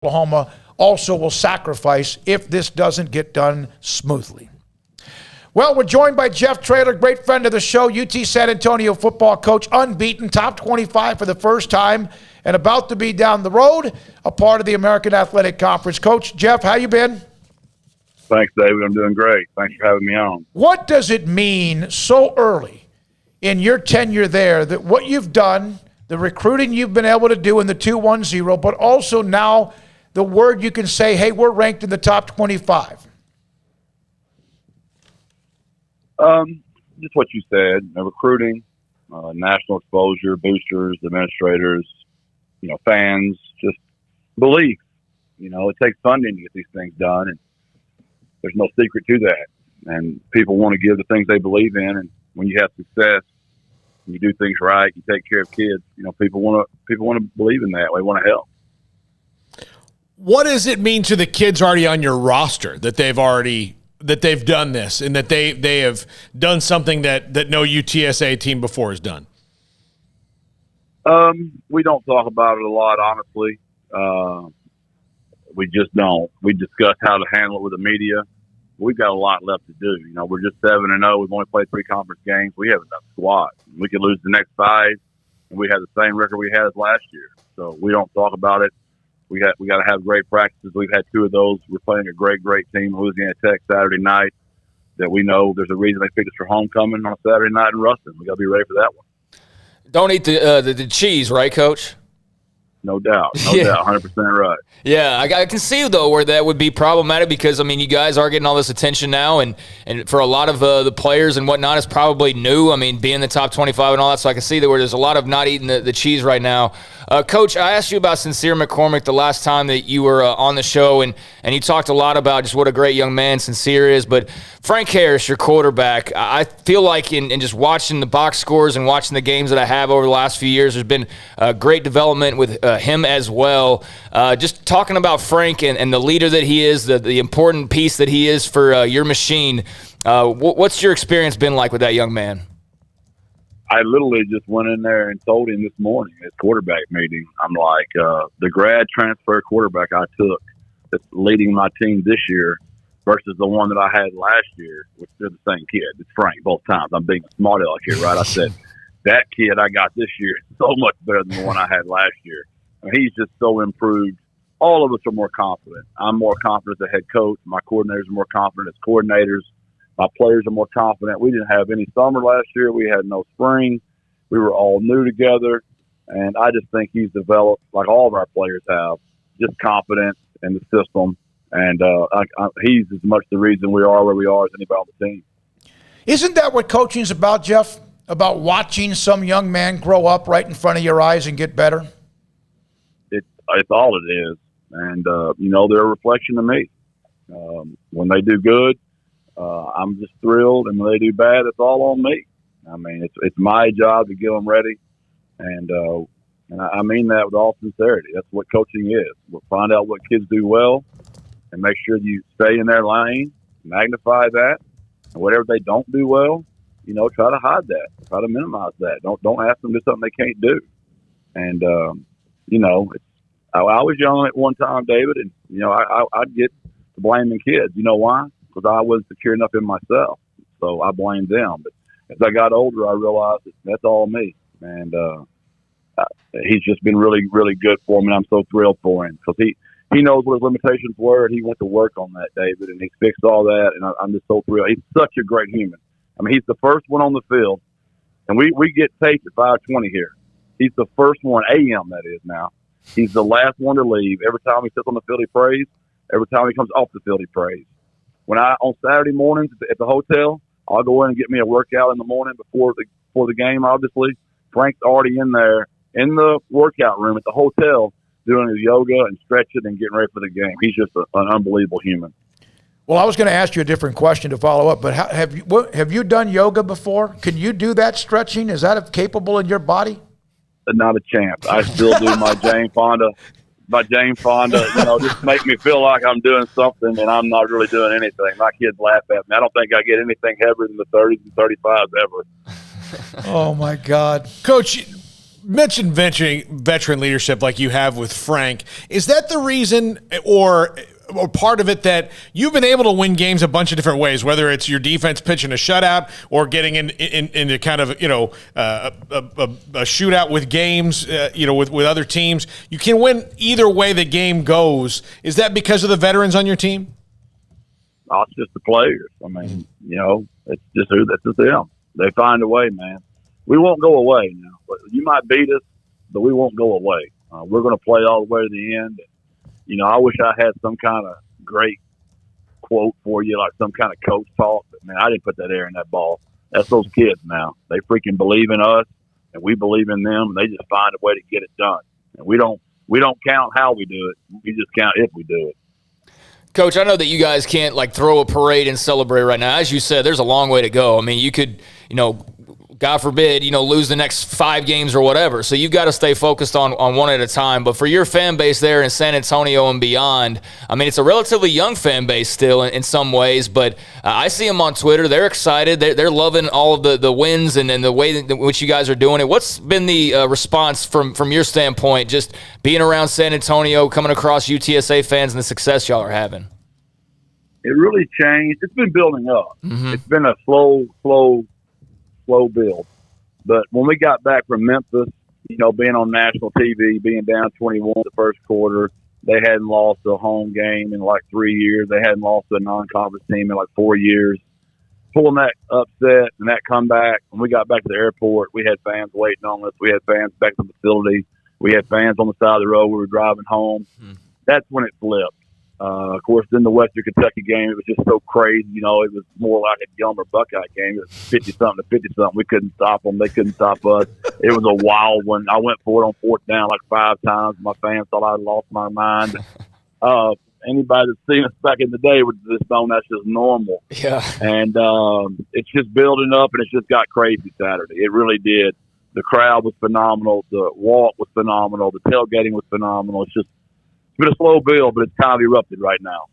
Oklahoma also will sacrifice if this doesn't get done smoothly. Well, we're joined by Jeff Traylor, great friend of the show, UT San Antonio football coach, unbeaten, top 25 for the first time, and about to be down the road, a part of the American Athletic Conference. Coach, Jeff, how you been? Thanks, David. I'm doing great. Thanks for having me on. What does it mean so early in your tenure there that what you've done, the recruiting you've been able to do in the 2-1-0, but also now the word you can say, hey, we're ranked in the top 25? Just what you said, recruiting, national exposure, boosters, administrators, fans, just belief. It takes funding to get these things done, and there's no secret to that. And people want to give the things they believe in, and when you have success, and you do things right, you take care of kids, people want to believe in that. They want to help. What does it mean to the kids already on your roster that they've done this and that they have done something that no UTSA team before has done? We don't talk about it a lot, honestly. We just don't. We discuss how to handle it with the media. We've got a lot left to do. We're just 7-0. We've only played 3 conference games. We haven't done squat. We could lose the next 5, and we have the same record we had as last year. So we don't talk about it. We got to have great practices. We've had 2 of those. We're playing a great team, Louisiana Tech, Saturday night, that we know there's a reason they picked us for homecoming on Saturday night in Ruston. We got to be ready for that one. Don't eat the cheese, right, Coach? No doubt. No doubt. 100% right. Yeah, I can see, though, where that would be problematic because, you guys are getting all this attention now, and for a lot of the players and whatnot, it's probably new. Being in the top 25 and all that, so I can see that where there's a lot of not eating the cheese right now. Coach, I asked you about Sincere McCormick the last time that you were on the show, and you talked a lot about just what a great young man Sincere is, but Frank Harris, your quarterback, I feel like in just watching the box scores and watching the games that I have over the last few years, there's been great development with him as well. Just talking about Frank and the leader that he is, the important piece that he is for your machine, what's your experience been like with that young man? I literally just went in there and told him this morning at quarterback meeting, I'm like, the grad transfer quarterback I took that's leading my team this year versus the one that I had last year, which they're the same kid. It's Frank both times. I'm being a smart aleck here, right? I said, that kid I got this year is so much better than the one I had last year. He's just so improved. All of us are more confident. I'm more confident as a head coach. My coordinators are more confident as coordinators. My players are more confident. We didn't have any summer last year. We had no spring. We were all new together. And I just think he's developed, like all of our players have, just confidence in the system. And he's as much the reason we are where we are as anybody on the team. Isn't that what coaching's about, Jeff? About watching some young man grow up right in front of your eyes and get better? It's all it is. And, they're a reflection of me. When they do good, I'm just thrilled. And when they do bad, it's all on me. It's my job to get them ready. And I mean that with all sincerity. That's what coaching is. We'll find out what kids do well and make sure you stay in their lane, magnify that. And whatever they don't do well, try to hide that. Try to minimize that. Don't ask them to do something they can't do. And, I was young at one time, David, and, I'd get to blaming kids. You know why? Because I wasn't secure enough in myself. So I blamed them. But as I got older, I realized that's all me. And he's just been really, really good for me, and I'm so thrilled for him because he knows what his limitations were, and he went to work on that, David, and he fixed all that, and I'm just so thrilled. He's such a great human. He's the first one on the field, and we get taped at 5:20 here. He's the first one, AM that is now. He's the last one to leave. Every time he sits on the field, he prays. Every time he comes off the field, he prays. On Saturday mornings at the hotel, I'll go in and get me a workout in the morning before the game, obviously. Frank's already in there in the workout room at the hotel doing his yoga and stretching and getting ready for the game. He's just an unbelievable human. Well, I was going to ask you a different question to follow up, but have you done yoga before? Can you do that stretching? Is that capable in your body? Not a chance. I still do my Jane Fonda, just make me feel like I'm doing something and I'm not really doing anything. My kids laugh at me. I don't think I get anything heavier than the 30s and 35s ever. Oh, my God. Coach, mentioned veteran leadership like you have with Frank. Is that the reason or part of it that you've been able to win games a bunch of different ways, whether it's your defense pitching a shutout or getting into kind of, a shootout with games, with other teams? You can win either way the game goes. Is that because of the veterans on your team? Oh, it's just the players. I mean, it's just them. They find a way, man. We won't go away now. But you might beat us, but we won't go away. We're going to play all the way to the end. I wish I had some kind of great quote for you, like some kind of coach talk. But, man, I didn't put that air in that ball. That's those kids now. They freaking believe in us, and we believe in them. And they just find a way to get it done. And we don't count how we do it. We just count if we do it. Coach, I know that you guys can't throw a parade and celebrate right now. As you said, there's a long way to go. I mean, you could, God forbid, lose the next 5 games or whatever. So you've got to stay focused on one at a time. But for your fan base there in San Antonio and beyond, I mean, it's a relatively young fan base still in some ways. But I see them on Twitter. They're excited. They're loving all of the wins and the way in which you guys are doing it. What's been the response from your standpoint, just being around San Antonio, coming across UTSA fans and the success y'all are having? It really changed. It's been building up. Mm-hmm. It's been a slow build. But when we got back from Memphis, being on national TV, being down 21 the first quarter, they hadn't lost a home game in 3 years. They hadn't lost a non-conference team in 4 years. Pulling that upset and that comeback, when we got back to the airport, we had fans waiting on us. We had fans back to the facility. We had fans on the side of the road. We were driving home. Mm-hmm. That's when it flipped. Of course, in the Western Kentucky game, it was just so crazy. It was more like a Gilmer Buckeye game. It was 50-something to 50-something. We couldn't stop them. They couldn't stop us. It was a wild one. I went for it on 4th down 5 times. My fans thought I lost my mind. Anybody that's seen us back in the day would just know that's just normal. Yeah. And it's just building up, and it's just got crazy Saturday. It really did. The crowd was phenomenal. The walk was phenomenal. The tailgating was phenomenal. It's been a slow build, but it's kind of erupted right now.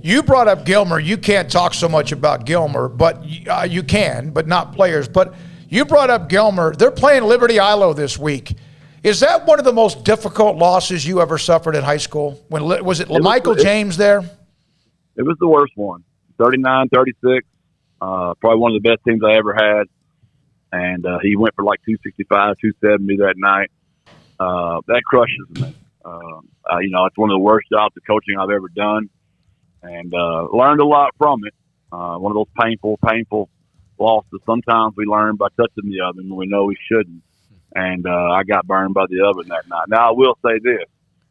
You brought up Gilmer. You can't talk so much about Gilmer, but you can, but not players. But you brought up Gilmer. They're playing Liberty Ilo this week. Is that one of the most difficult losses you ever suffered in high school? Was it LaMichael James there? It was the worst one. 39-36. Probably one of the best teams I ever had. And he went for 265, 270 that night. That crushes me. It's one of the worst jobs of coaching I've ever done, and learned a lot from it. One of those painful losses. Sometimes we learn by touching the oven when we know we shouldn't, and I got burned by the oven that night. Now, I will say this.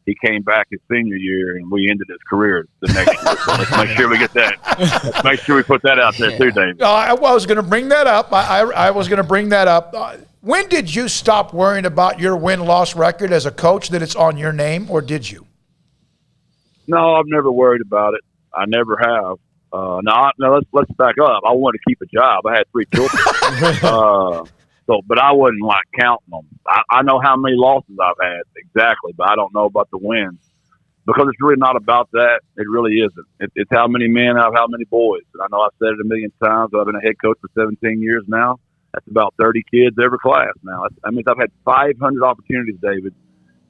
He came back his senior year, and we ended his career the next year. So let's make sure we get that. Let's make sure we put that out there too, David. I was going to bring that up. I was going to bring that up. When did you stop worrying about your win-loss record as a coach, that it's on your name, or did you? No, I've never worried about it. I never have. Now let's back up. I wanted to keep a job. I had 3 children. But I wasn't counting them. I know how many losses I've had exactly, but I don't know about the wins, because it's really not about that. It really isn't. It's how many men have how many boys. And I know I've said it a million times, but I've been a head coach for 17 years now. That's about 30 kids every class now. I mean, I've had 500 opportunities, David,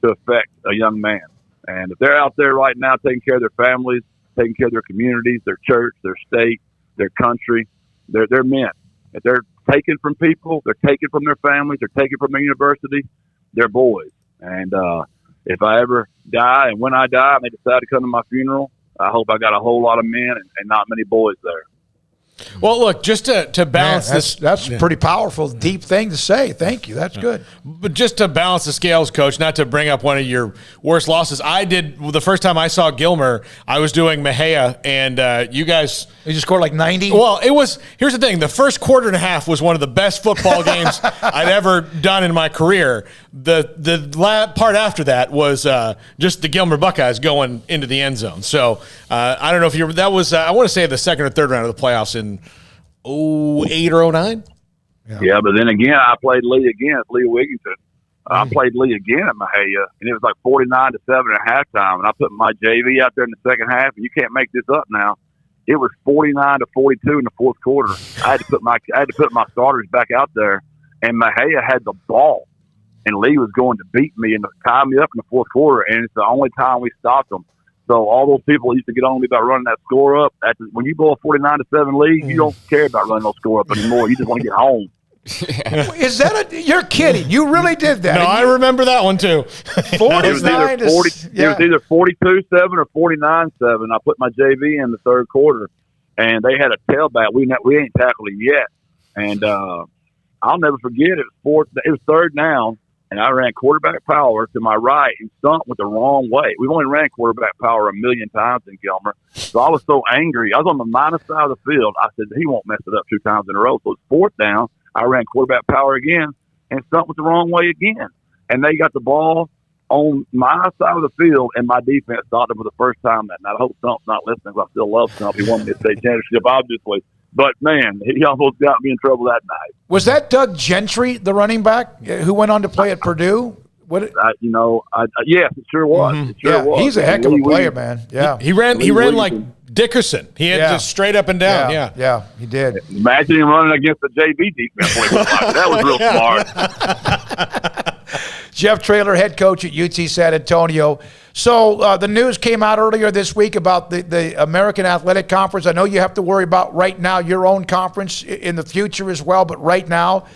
to affect a young man. And if they're out there right now taking care of their families, taking care of their communities, their church, their state, their country, they're men. If they're taken from people, they're taken from their families, they're taken from their university, they're boys. And if I ever die, and when I die, and they decide to come to my funeral, I hope I got a whole lot of men and not many boys there. Well, look, just to balance this. That's a pretty powerful, deep thing to say. Thank you. That's good. But just to balance the scales, Coach, not to bring up one of your worst losses, the first time I saw Gilmer, I was doing Mejia, and you guys. You just scored 90? Well, here's the thing. The first quarter and a half was one of the best football games I'd ever done in my career. The part after that was just the Gilmer Buckeyes going into the end zone. So I don't know if that was, I want to say the second or third round of the playoffs in 08 or 09? Yeah, but then again, I played Lee against Lee Wigington. I played Lee again at Mejia, and it was 49-7 at halftime. And I put my JV out there in the second half, and you can't make this up now. It was 49-42 in the fourth quarter. I had to put my starters back out there, and Mejia had the ball. and Lee was going to beat me and tie me up in the fourth quarter, and it's the only time we stopped him. So all those people used to get on me about running that score up. When you blow a 49-7 lead, you don't care about running those score up anymore. You just want to get home. Is that you're kidding? You really did that? No, I remember that one too. 49 it was either 42-7 or 49-7. I put my JV in the third quarter, and they had a tailback. We ain't tackled him yet, and I'll never forget it. It was third down, and I ran quarterback power to my right and stumped with the wrong way. We've only ran quarterback power a million times in Gilmer, so I was so angry. I was on the minus side of the field. I said he won't mess it up 2 times in a row. So it's fourth down. I ran quarterback power again and stumped with the wrong way again. And they got the ball on my side of the field, and my defense stopped him for the first time that night. I hope Stump's not listening because I still love Stump. He won me a state championship, obviously. But, man, he almost got me in trouble that night. Was that Doug Gentry, the running back, who went on to play at Purdue? Yes, it sure was. Mm-hmm. It sure was. He's a heck of a player, man. Yeah. He ran like Dickerson. He had just straight up and down. Yeah, he did. Imagine him running against the JV defense. That was real smart. Jeff Traylor, head coach at UT San Antonio. So the news came out earlier this week about the American Athletic Conference. I know you have to worry about right now your own conference in the future as well, but right now,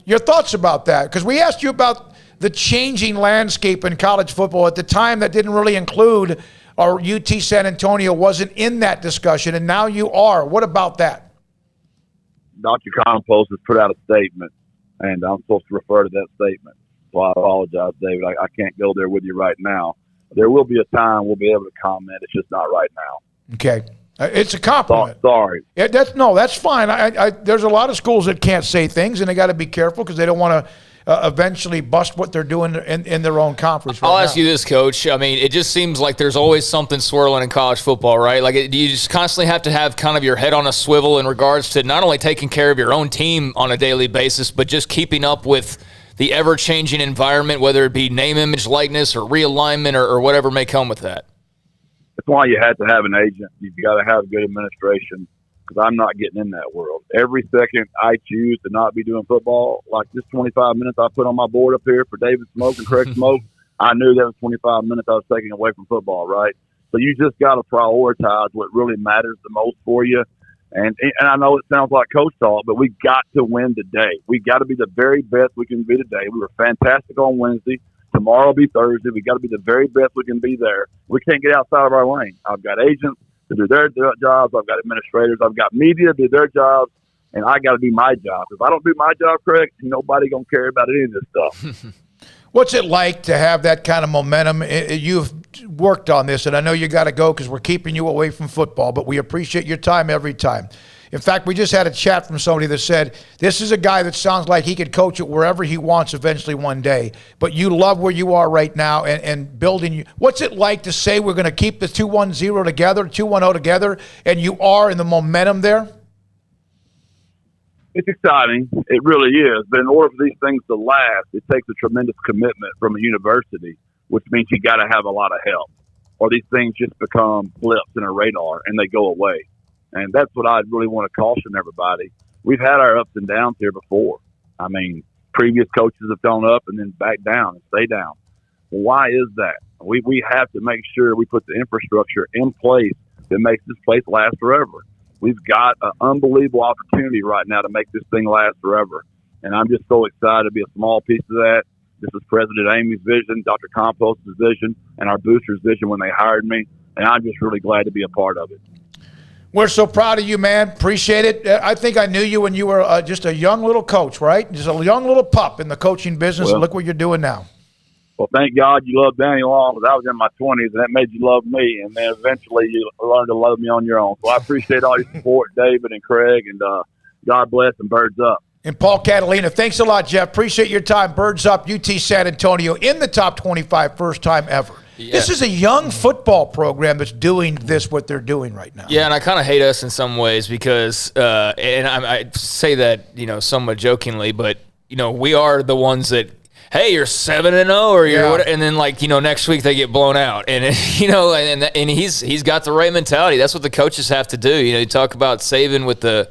your thoughts about that? Because we asked you about the changing landscape in college football. At the time, that didn't really include, or UT San Antonio wasn't in that discussion, and now you are. What about that? Dr. Compost has put out a statement, and I'm supposed to refer to that statement. So I apologize, David. I can't go there with you right now. There will be a time we'll be able to comment. It's just not right now. Okay. It's a compliment. Sorry. Yeah, that's fine. There's a lot of schools that can't say things, and they got to be careful because they don't want to eventually bust what they're doing in their own conference. I'll ask you this, Coach. I mean, it just seems like there's always something swirling in college football, right? Like, do you just constantly have to have kind of your head on a swivel in regards to not only taking care of your own team on a daily basis, but just keeping up with the ever-changing environment, whether it be name, image, likeness, or realignment, or whatever may come with that? That's why you have to have an agent. You've got to have good administration, because I'm not getting in that world. Every second I choose to not be doing football, like this 25 minutes I put on my board up here for David Smoak and Craig Smoak, I knew that was 25 minutes I was taking away from football, right? So you just got to prioritize what really matters the most for you. And I know it sounds like coach talk, but we got to win today. We got to be the very best we can be today. We were fantastic on Wednesday. Tomorrow will be Thursday. We got to be the very best we can be there. We can't get outside of our lane. I've got agents to do their jobs. I've got administrators. I've got media to do their jobs, and I got to do my job. If I don't do my job correct, nobody gonna care about any of this stuff. What's it like to have that kind of momentum? You've worked on this, and I know you got to go because we're keeping you away from football, but we appreciate your time every time. In fact, we just had a chat from somebody that said, this is a guy that sounds like he could coach it wherever he wants eventually one day, but you love where you are right now and building you. What's it like to say we're going to keep the 2-1-0 together, 2-1-0 together, and you are in the momentum there? It's exciting. It really is. But in order for these things to last, it takes a tremendous commitment from a university, which means you got to have a lot of help, or these things just become blips in a radar and they go away. And that's what I really want to caution everybody. We've had our ups and downs here before. I mean, previous coaches have gone up and then back down and stay down. Well, why is that? We have to make sure we put the infrastructure in place that makes this place last forever. We've got an unbelievable opportunity right now to make this thing last forever. And I'm just so excited to be a small piece of that. This is President Amy's vision, Dr. Compost's vision, and our boosters' vision when they hired me. And I'm just really glad to be a part of it. We're so proud of you, man. Appreciate it. I think I knew you when you were just a young little coach, right? Just a young little pup in the coaching business, and look what you're doing now. Well, thank God you loved Danny long, because I was in my 20s, and that made you love me, and then eventually you learned to love me on your own. So I appreciate all your support, David and Craig, and God bless and birds up. And Paul Catalina, thanks a lot, Jeff. Appreciate your time. Birds up, UT San Antonio in the top 25, first time ever. Yeah. This is a young football program that's doing what they're doing right now. Yeah, and I kind of hate us in some ways because, and I say that, somewhat jokingly, but, we are the ones that, hey, you're 7-0, or you're what, and then next week they get blown out, and and he's got the right mentality. That's what the coaches have to do. You talk about Saban with the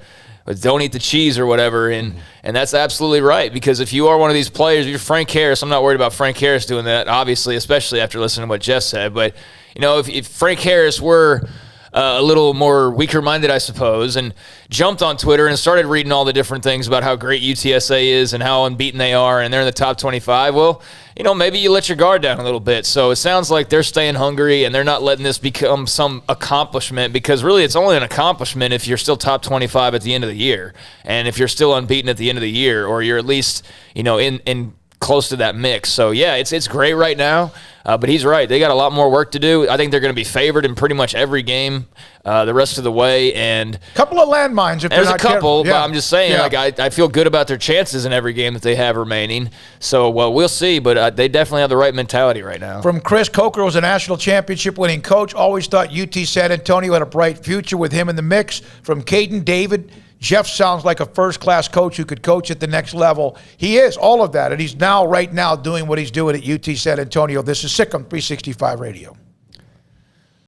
don't eat the cheese or whatever. And that's absolutely right, because if you are one of these players, you're Frank Harris. I'm not worried about Frank Harris doing that, obviously, especially after listening to what Jeff said. But, if Frank Harris were a little more weaker-minded, I suppose, and jumped on Twitter and started reading all the different things about how great UTSA is and how unbeaten they are, and they're in the top 25, well, maybe you let your guard down a little bit. So it sounds like they're staying hungry and they're not letting this become some accomplishment, because really it's only an accomplishment if you're still top 25 at the end of the year, and if you're still unbeaten at the end of the year, or you're at least, in close to that mix. So yeah, it's great right now. But he's right. They got a lot more work to do. I think they're going to be favored in pretty much every game the rest of the way. And a couple of landmines. If there's they're a couple, not careful. but I'm just saying, I feel good about their chances in every game that they have remaining. So, we'll see. But they definitely have the right mentality right now. From Chris, Coker was a national championship winning coach. Always thought UT San Antonio had a bright future with him in the mix. From Caden, David, Jeff sounds like a first-class coach who could coach at the next level. He is, all of that, and he's right now doing what he's doing at UT San Antonio. This is Sick on 365 Radio.